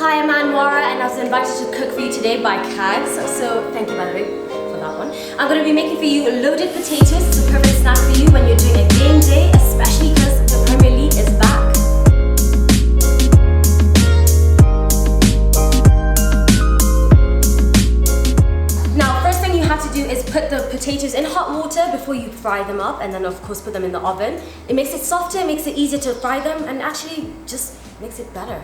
Hi, I'm Anwara and I was invited to cook for you today by Kags. So thank you by the way for that one. I'm going to be making for you loaded potatoes. It's a perfect snack for you when you're doing a game day, especially because the Premier League is back. Now, first thing you have to do is put the potatoes in hot water before you fry them up, and then of course put them in the oven. It makes it softer, it makes it easier to fry them, and actually just makes it better.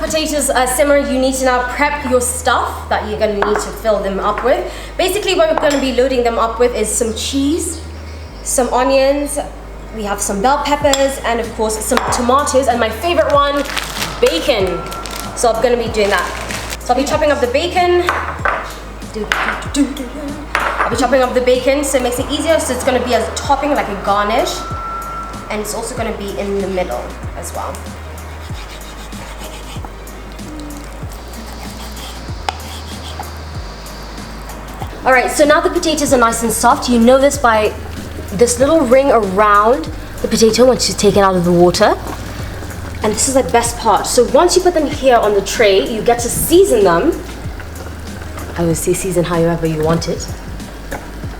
Potatoes simmer, you need to now prep your stuff that you're going to need to fill them up with. Basically what we're going to be loading them up with is some cheese, some onions, we have some bell peppers, and of course some tomatoes, and my favorite one, bacon. So I'm going to be doing that. So I'll be chopping up the bacon. I'll be chopping up the bacon so it makes it easier. So it's going to be as a topping, like a garnish, and it's also going to be in the middle as well. Alright, so now the potatoes are nice and soft. You know this by this little ring around the potato once you take it out of the water. And this is the best part. So once you put them here on the tray, you get to season them. I would say season however you want it.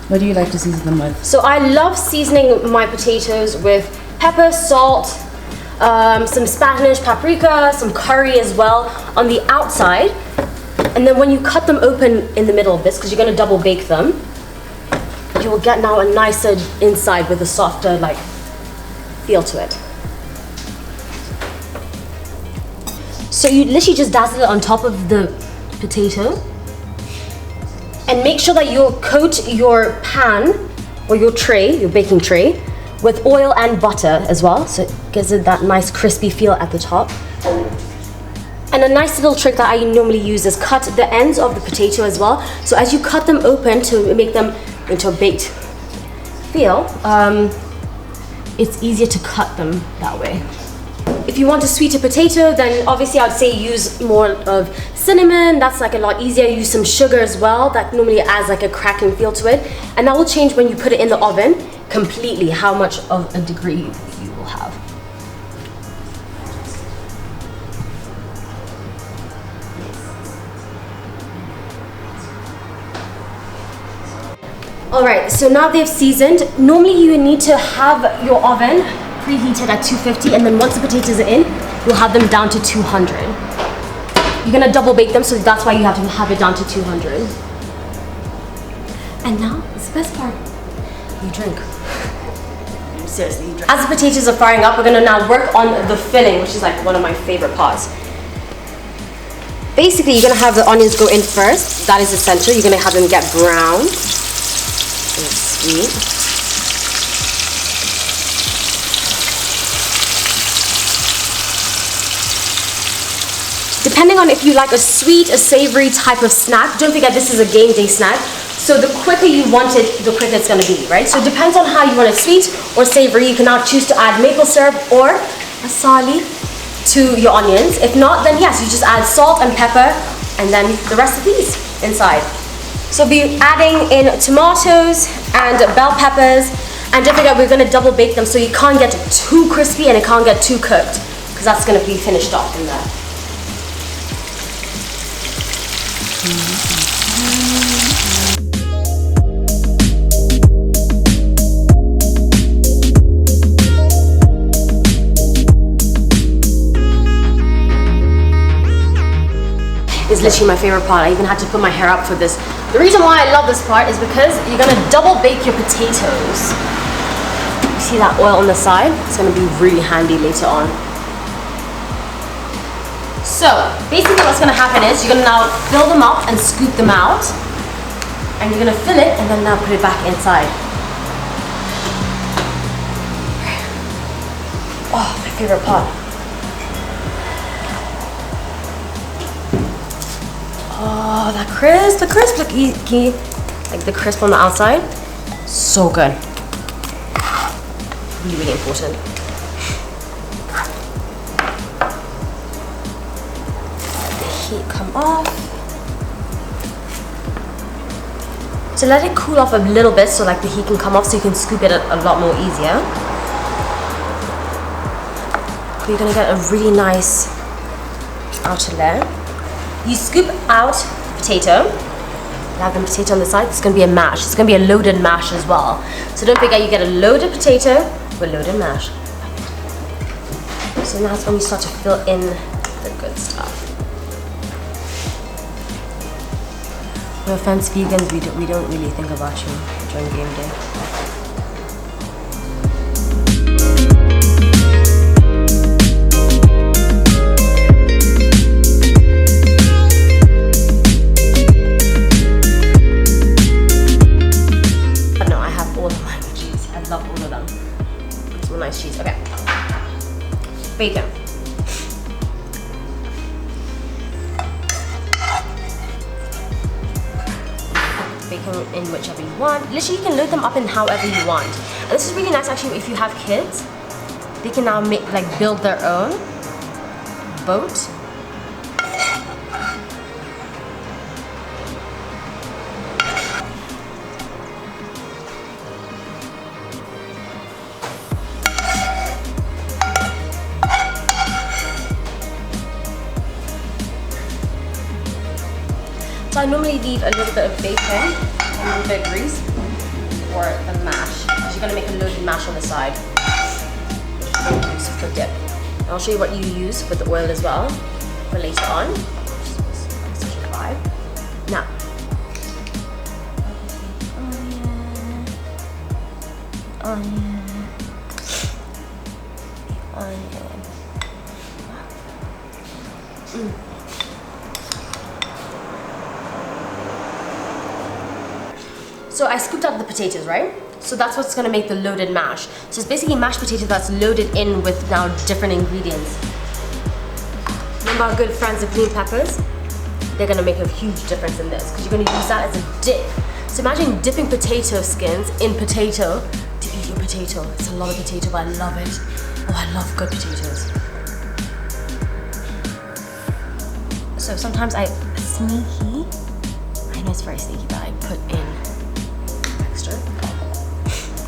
What do you like to season them with? So I love seasoning my potatoes with pepper, salt, some Spanish paprika, some curry as well on the outside. And then when you cut them open in the middle of this, because you're going to double bake them, you will get now a nicer inside with a softer like feel to it. So you literally just dazzle it on top of the potato, and make sure that you coat your pan or your tray, your baking tray, with oil and butter as well, so it gives it that nice crispy feel at the top. And a nice little trick that I normally use is cut the ends of the potato as well. So as you cut them open to make them into a baked feel, it's easier to cut them that way. If you want a sweeter potato, then obviously I'd say use more of cinnamon. That's like a lot easier. Use some sugar as well. That normally adds like a cracking feel to it. And that will change when you put it in the oven completely how much of a degree you will have. Alright, so now they've seasoned. Normally you need to have your oven preheated at 250, and then once the potatoes are in, you'll have them down to 200. You're gonna double bake them, so that's why you have to have it down to 200. And now, it's the best part. You drink. Seriously, you drink. As the potatoes are firing up, we're gonna now work on the filling, which is like one of my favorite parts. Basically, you're gonna have the onions go in first. That is the center. You're gonna have them get brown. Sweet. Depending on if you like a sweet, a savory type of snack, don't forget this is a game day snack, so the quicker you want it, the quicker it's going to be, right? So it depends on how you want it, sweet or savory. You can now choose to add maple syrup or asali to your onions. If not, then yes, you just add salt and pepper and then the rest of these inside. So we'll be adding in tomatoes and bell peppers, and don't forget we're going to double bake them so you can't get too crispy and it can't get too cooked, because that's going to be finished off in there. Is literally my favorite part. I even had to put my hair up for this. The reason why I love this part is because you're gonna double bake your potatoes. You see that oil on the side? It's gonna be really handy later on. So basically what's gonna happen is you're gonna now fill them up and scoop them out, and you're gonna fill it and then now put it back inside. Oh, my favorite part. Oh, that crisp, the crisp, like the crisp on the outside, so good. Really, really important. Let the heat come off. So let it cool off a little bit so like the heat can come off so you can scoop it a lot more easier. You're gonna get a really nice outer layer. You scoop out potato. You have the potato on the side. It's gonna be a mash. It's gonna be a loaded mash as well. So don't forget, you get a loaded potato with loaded mash. So that's when you start to fill in the good stuff. No offense, vegans, we don't really think about you during game day. But no, I have all of my cheese. I love all of them. It's a nice cheese. Okay. Bacon. Bacon in whichever you want. Literally, you can load them up in however you want. And this is really nice actually if you have kids. They can now make build their own boat. So I normally leave a little bit of bacon and a little bit of grease for the mash, because you're going to make a loaded mash on the side, which you're going to use for dip. And I'll show you what you use for the oil as well for later on. Section 5. Now, onion. So I scooped out the potatoes, right? So that's what's gonna make the loaded mash. So it's basically mashed potato that's loaded in with now different ingredients. Remember our good friends the green peppers? They're gonna make a huge difference in this because you're gonna use that as a dip. So imagine dipping potato skins in potato to eat your potato. It's a lot of potato, but I love it. Oh, I love good potatoes. So sometimes I sneaky, I know it's very sneaky, but I put in extra.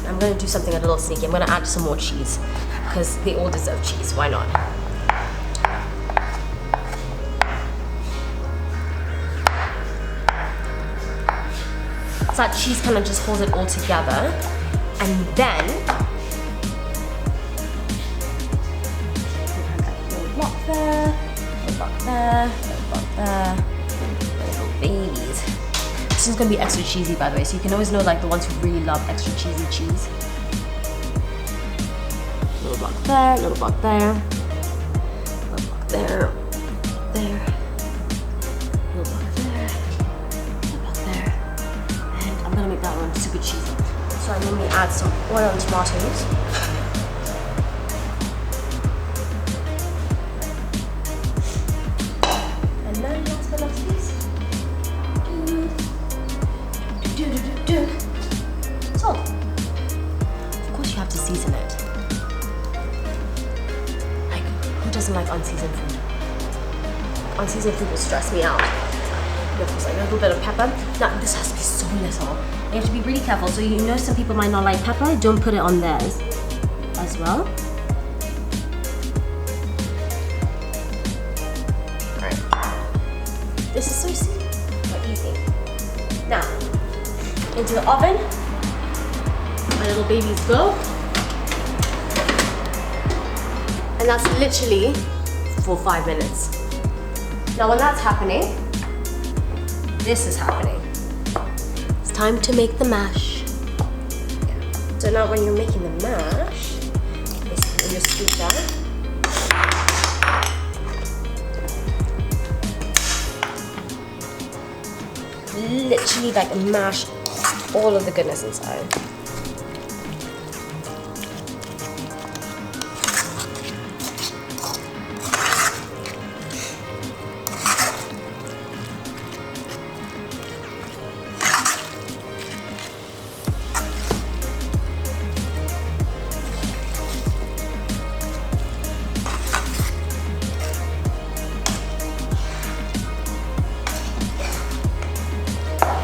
I'm gonna do something a little sneaky. I'm gonna add some more cheese because they all deserve cheese. Why not? So that cheese kind of just holds it all together, and then little block there, little block there, little block there, little babies. This is gonna be extra cheesy, by the way, so you can always know like the ones who really love extra cheesy cheese. Little block there, little block there, little block there, there, little block there, little block there, and I'm gonna make that one super cheesy. So I normally add some oil and tomatoes. And then last but not least, salt. Of course you have to season it. Like, who doesn't like unseasoned food? Unseasoned food will stress me out. Just like a little bit of pepper. Now this has to be so little. You have to be really careful. So you know some people might not like pepper. Don't put it on theirs as well. Alright. This is so simple but easy. Now, into the oven. My little babies go. And that's literally for 5 minutes. Now when that's happening, this is happening. It's time to make the mash. So now when you're making the mash, basically you scoop that. Literally like mash all of the goodness inside.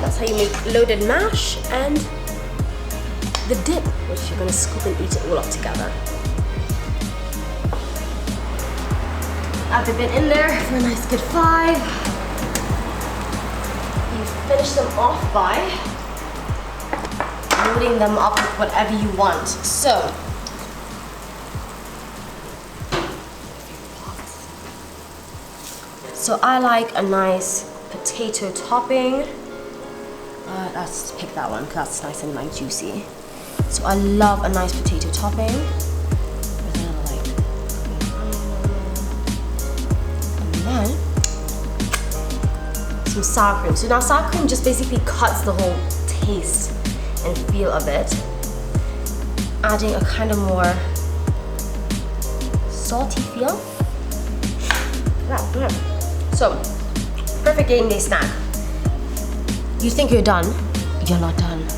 That's how you your loaded mash and the dip, which you're gonna scoop and eat it all up together. After been in there for a nice good 5, you finish them off by loading them up with whatever you want. So I like a nice potato topping. Let's pick that one because that's nice and like juicy. So I love a nice potato topping. And then some sour cream. So now sour cream just basically cuts the whole taste and feel of it, adding a kind of more salty feel. Yeah. So, perfect game day snack. You think you're done, you're not done.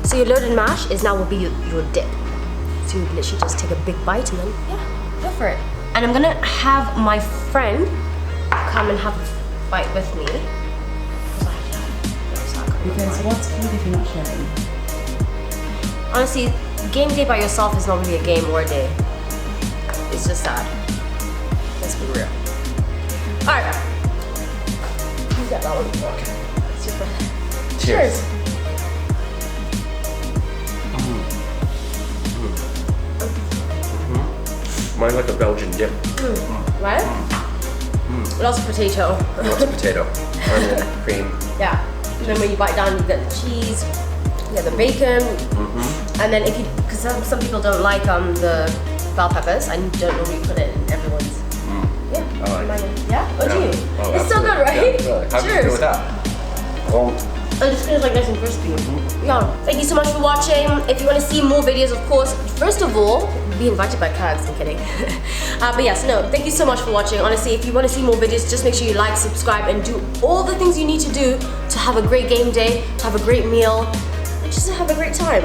So your loaded mash will be your dip. So you literally just take a big bite and then, yeah, go for it. And I'm gonna have my friend come and have a bite with me. Because what's food if you're not sharing? Honestly, game day by yourself is not really a game or a day. It's just sad. Let's be real. Alright. You got that one. Okay. Super. Cheers. Mine's like a Belgian dip. Right? Lots of potato. Lots of potato. Onion, cream. Yeah. And then when you bite down, you get the cheese, you get the bacon, and then if you, because some people don't like the bell peppers, I don't normally put it in everyone's. Yeah. I like it. Yeah? Oh, do you? Oh, It's so good, right? Yeah, really. How do you feel with that? Well, And it just feels like nice and crispy. Yeah. Thank you so much for watching. If you want to see more videos, of course, first of all, be invited by cards. I'm kidding. But yes, no, thank you so much for watching. Honestly, if you want to see more videos, just make sure you like, subscribe, and do all the things you need to do to have a great game day, to have a great meal, and just to have a great time.